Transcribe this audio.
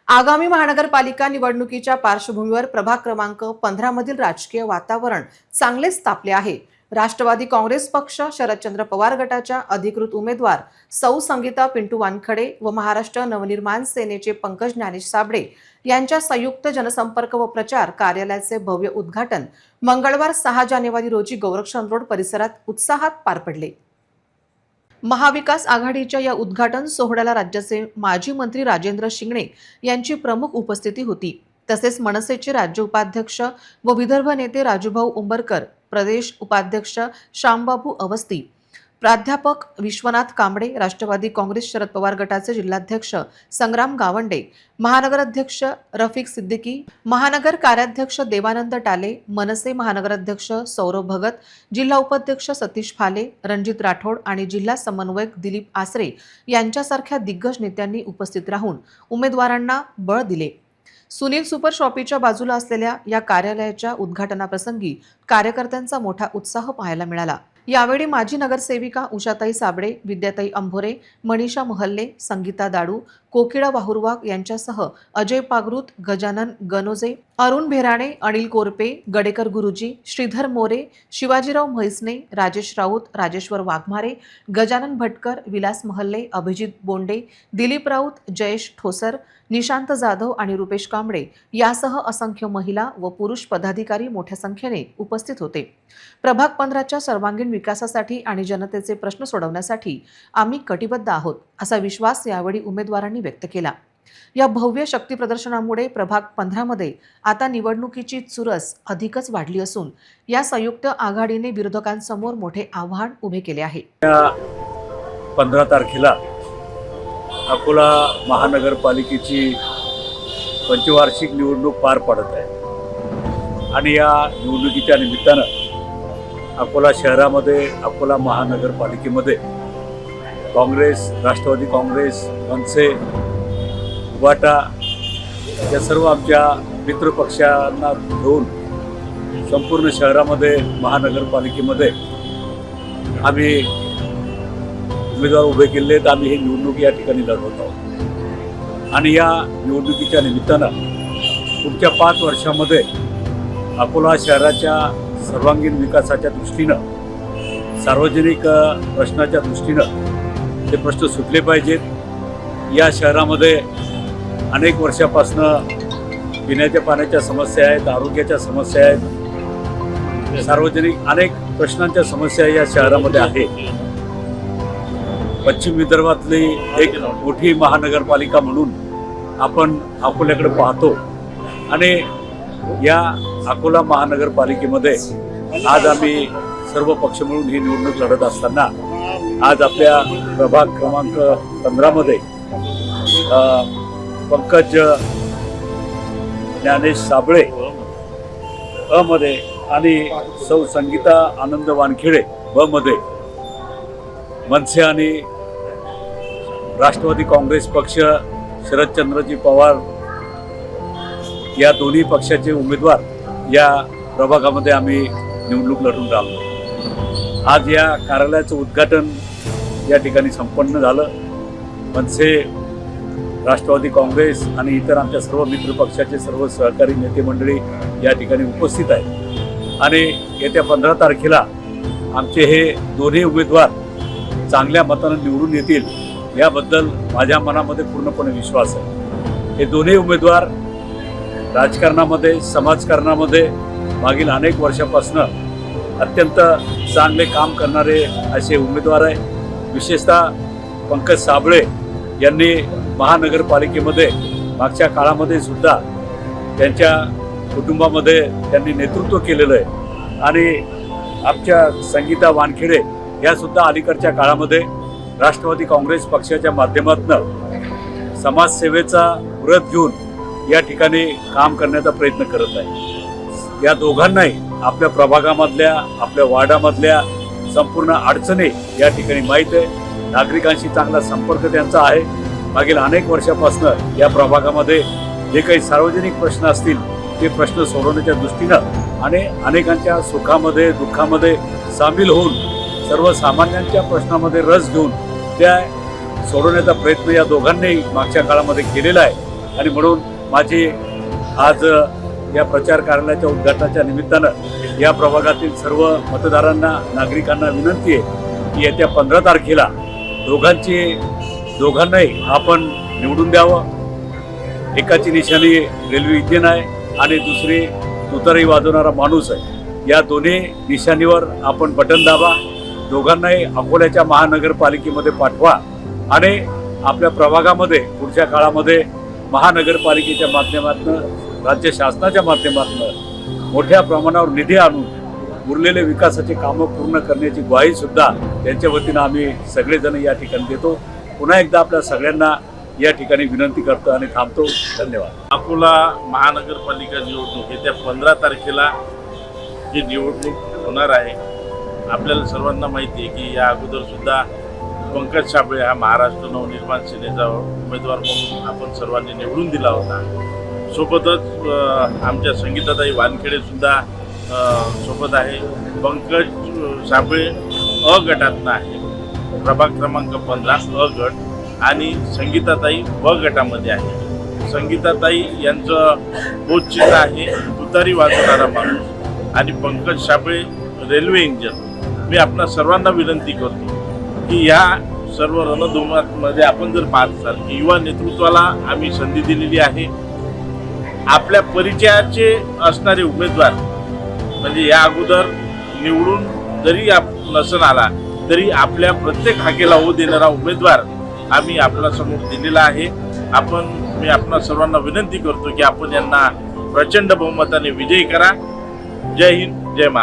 आगामी महानगरपालिका निवडणुकीच्या पार्श्वभूमीवर प्रभाग क्रमांक 15 मधील राजकीय वातावरण चांगलेच तापले आहे। राष्ट्रवादी काँग्रेस पक्ष शरदचंद्र पवार गटाच्या अधिकृत उमेदवार सौ संगीता पिंटू वानखडे व महाराष्ट्र नवनिर्माण सेनेचे पंकज ज्ञानेश साबळे यांच्या संयुक्त जनसंपर्क व प्रचार कार्यालयाचे भव्य उद्घाटन मंगळवार 6 जानेवारी रोजी गोरक्षण रोड परिसरात उत्साहात पार पडले। महाविकास आघाडीच्या या उद्घाटन सोहळ्याला राज्याचे माजी मंत्री राजेंद्र शिंगणे यांची प्रमुख उपस्थिती होती। तसेच मनसेचे राज्य उपाध्यक्ष व विदर्भ नेते राजूभाऊ उंबरकर, प्रदेश उपाध्यक्ष श्यामबाबू अवस्थी, प्राध्यापक विश्वनाथ कांबळे, राष्ट्रवादी काँग्रेस शरद पवार गटाचे जिल्हाध्यक्ष संग्राम गावंडे, महानगर अध्यक्ष रफिक सिद्दीकी, महानगर कार्याध्यक्ष देवानंद टाले, मनसे महानगराध्यक्ष सौरभ भगत, जिल्हा उपाध्यक्ष सतीश फाले, रणजित राठोड आणि जिल्हा समन्वयक दिलीप आसरे यांच्यासारख्या दिग्गज नेत्यांनी उपस्थित राहून उमेदवारांना बळ दिले। सुनील सुपर शॉपीच्या बाजूला असलेल्या या कार्यालयाच्या उद्घाटनाप्रसंगी कार्यकर्त्यांचा मोठा उत्साह पाहायला मिळाला। यावेळी माजी नगरसेविका उषाताई साबळे, विद्याताई अंभोरे, मनीषा महल्ले, संगीता दाडू, कोकिळा वाहुरवाग यांच्यासह अजय पागरूत, गजानन गणोजे, अरुण भेराणे, अनिल कोरपे, गडेकर गुरुजी, श्रीधर मोरे, शिवाजीराव म्हैसने, राजेश राऊत, राजेश्वर वाघमारे, गजानन भटकर, विलास महल्ले, अभिजित बोंडे, दिलीप राऊत, जयेश ठोसर, निशांत जाधव आणि रुपेश कांबळे यासह असंख्य महिला व पुरुष पदाधिकारी मोठ्या संख्येने उपस्थित होते। प्रभाग 15च्या सर्वांगीण विकासासाठी आणि जनतेचे प्रश्न सोडवण्यासाठी आम्ही कटिबद्ध आहोत असा विश्वास यावेळी उमेदवारांनी व्यक्त केला। या भव्य शक्ती प्रदर्शनामुळे प्रभाग 15 मध्ये आता निवडणुकीची चुरस अधिकच वाढली असून या संयुक्त आघाडीने विरोधकांसमोर मोठे आव्हान उभे केले आहे। 15 तारखेला अकोला महानगरपालिकेची पंचवार्षिक निवडणूक पार पडत आहे आणि या निवडणुकीच्या निमित्तानं अकोला शहरामध्ये, अकोला महानगरपालिकेमध्ये काँग्रेस, राष्ट्रवादी काँग्रेस, मनसे, उबाटा या सर्व आमच्या मित्रपक्षांना घेऊन संपूर्ण शहरामध्ये, महानगरपालिकेमध्ये आम्ही उमेदवार उभे केले आहेत। आम्ही ही निवडणूक या ठिकाणी लढवत आहोत आणि या निवडणुकीच्या निमित्तानं पुढच्या 5 वर्षामध्ये अकोला शहराच्या सर्वांगीण विकासाच्या दृष्टीनं, सार्वजनिक प्रश्नाच्या दृष्टीनं ते प्रश्न सुटले पाहिजेत। या शहरामध्ये अनेक वर्षापासून पिण्याच्या पाण्याच्या समस्या आहेत, आरोग्याच्या समस्या आहेत, सार्वजनिक अनेक प्रश्नांच्या समस्या या शहरामध्ये आहेत। पश्चिम विदर्भातली एक मोठी महानगरपालिका म्हणून आपण अकोल्याकडे पाहतो आणि या अकोला महानगरपालिकेमध्ये आज आम्ही सर्व पक्ष मिळून ही निवडणूक लढत असताना आज आपल्या प्रभाग क्रमांक 15 मध्ये पंकज ज्ञानेश साबळे अ मध्ये आणि सौ संगीता आनंद वानखेडे ब मध्ये, मनसे आणि राष्ट्रवादी काँग्रेस पक्ष शरदचंद्रजी पवार या दोन्ही पक्षाचे उमेदवार या प्रभागामध्ये आम्ही निवडणूक लढवून राहिलो। आज या कार्यालयाचं उद्घाटन या ठिकाणी संपन्न झालं। मनसे, राष्ट्रवादी काँग्रेस आणि इतर आमच्या सर्व मित्रपक्षाचे सर्व सहकारी नेते मंडळी या ठिकाणी उपस्थित आहेत आणि येत्या 15 तारखेला आमचे हे दोन्ही उमेदवार चांगल्या मतानं निवडून येतील याबद्दल माझ्या मनामध्ये पूर्णपणे विश्वास आहे। हे दोन्ही उमेदवार राजकारणामध्ये, समाजकारणामध्ये मागील अनेक वर्षापासून अत्यंत चांगले काम करणारे असे उमेदवार आहे। विशेषतः पंकज साबळे यांनी महानगरपालिकेमध्ये मागच्या काळामध्ये सुद्धा त्यांच्या कुटुंबामध्ये त्यांनी नेतृत्व केलेलं आहे आणि आमच्या संगीता वानखेडे या सुद्धा अलीकडच्या काळामध्ये राष्ट्रवादी काँग्रेस पक्षाच्या माध्यमातून समाजसेवेचा व्रत घेऊन या ठिकाणी काम करण्याचा प्रयत्न करत आहे। या दोघांनाही आपल्या प्रभागामधल्या, आपल्या वार्डामधल्या संपूर्ण अडचणी या ठिकाणी माहीत आहे। नागरिकांशी चांगला संपर्क त्यांचा आहे। मागील अनेक वर्षापासून या प्रभागामध्ये जे काही सार्वजनिक प्रश्न असतील ते प्रश्न सोडवण्याच्या दृष्टीनं आणि अनेकांच्या सुखामध्ये, दुःखामध्ये सामील होऊन सर्वसामान्यांच्या प्रश्नामध्ये रस घेऊन त्या सोडवण्याचा प्रयत्न या दोघांनी मागच्या काळामध्ये केलेला आहे आणि म्हणून माझी आज या प्रचार कार्यालयाच्या उद्घाटनाच्या निमित्तानं या प्रभागातील सर्व मतदारांना नागरिकांना विनंती आहे की येत्या 15 तारखेला दोघांनाही आपण निवडून द्यावं. एकाची निशाणी रेल्वे इंजिन आहे आणि दुसरी तुतारी वाजवणारा माणूस आहे. या दोन्ही निशाणीवर आपण बटन दाबा. दोघांनाही अकोल्याच्या महानगरपालिकेमध्ये पाठवा आणि आपल्या प्रभागामध्ये पुढच्या काळामध्ये महानगरपालिकेच्या माध्यमातून राज्य शासनाच्या माध्यमातून मोठ्या प्रमाणावर निधी आणून उरलेले विकासाचे कामं पूर्ण करण्याची ग्वाही सुद्धा त्यांच्या वतीनं आम्ही सगळेजण या ठिकाणी देतो. पुन्हा एकदा आपल्या सगळ्यांना या ठिकाणी विनंती करतो आणि थांबतो. धन्यवाद. अकोला महानगरपालिका निवडणूक येत्या 15 तारखेला ही निवडणूक होणार आहे. आपल्याला सर्वांना माहिती आहे की या अगोदर सुद्धा पंकज साबळे हा महाराष्ट्र नवनिर्माण सेनेचा उमेदवार म्हणून आपण सर्वांनी निवडून दिला होता. सोबतच आमच्या संगीताताई वानखेडे सुद्धा सोबत आहे. पंकज साबळे अ गटातनं आहे, प्रभाग क्रमांक 15 अ गट, आणि संगीताताई ब गटामध्ये आहे. संगीताताई यांचं बोधचिन्ह आहे तुतारी वाजवणारा माणूस आणि पंकज साबळे रेल्वे इंजिन. मी आपणा सर्वांना विनंती करतो की या सर्व रणधुमाळीमध्ये आपण जर पाहत असाल की युवा नेतृत्वाला आम्ही संधी दिलेली आहे. आपल्या परिचयाचे असणारे उमेदवार म्हणजे या अगोदर निवडून जरी नसन आला तरी आपल्या प्रत्येक हाकेला हो देणारा उमेदवार आम्ही आपल्यासमोर दिलेला आहे. मी आपणा सर्वांना विनंती करतो की आपण यांना प्रचंड बहुमताने विजयी करा. जय हिंद, जय महाराष्ट्र.